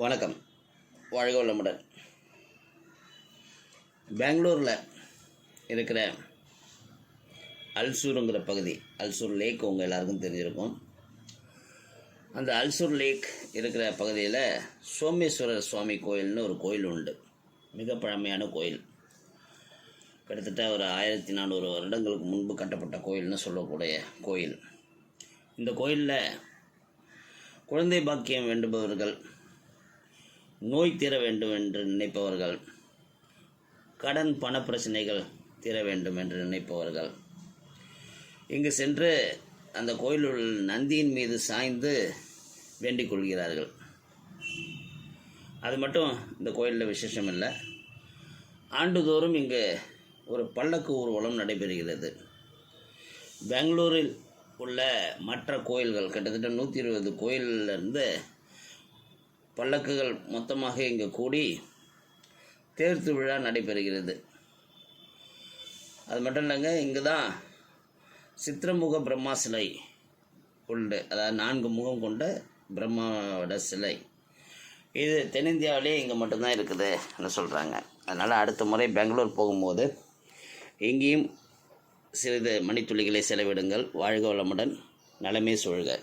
வணக்கம். வாழ்க வளமுடன். பெங்களூரில் இருக்கிற அல்சூருங்கிற பகுதி, அல்சூர் லேக் உங்கள் எல்லாருக்கும் தெரிஞ்சிருக்கும். அந்த அல்சூர் லேக் இருக்கிற பகுதியில் சோமேஸ்வரர் சுவாமி கோயில்னு ஒரு கோயில் உண்டு. மிக பழமையான கோயில். கிட்டத்தட்ட ஒரு 1400 வருடங்களுக்கு முன்பு கட்டப்பட்ட கோயில்னு சொல்லக்கூடிய கோயில். இந்த கோயிலில் குழந்தை பாக்கியம் வேண்டுபவர்கள், நோய் தீர வேண்டும் என்று நினைப்பவர்கள், கடன் பண பிரச்சனைகள் தீர வேண்டும் என்று நினைப்பவர்கள் இங்கு சென்று அந்த கோயிலுள் நந்தியின் மீது சாய்ந்து வேண்டிக் கொள்கிறார்கள். அது மட்டும் இந்த கோயிலில் விசேஷம் இல்லை. ஆண்டுதோறும் இங்கு ஒரு பல்லக்கு ஊர்வலம் நடைபெறுகிறது. பெங்களூரில் உள்ள மற்ற கோயில்கள், கிட்டத்தட்ட 120 கோயிலிருந்து பல்லக்குகள் மொத்தமாக இங்கு கூடி தேர் திருவிழா நடைபெறுகிறது. அது மட்டும் இல்லைங்க, இங்கு தான் சித்திரமுக பிரம்மா சிலை உண்டு. அதாவது 4 முகம் கொண்ட பிரம்மாவோட சிலை. இது தென்னிந்தியாவிலே இங்கே மட்டும்தான் இருக்குதுன்னு சொல்கிறாங்க. அதனால் அடுத்த முறை பெங்களூர் போகும்போது இங்கேயும் சிறிது மணித்துளிகளை செலவிடுங்கள். வாழ்க வளமுடன். நலமே சூழ்க.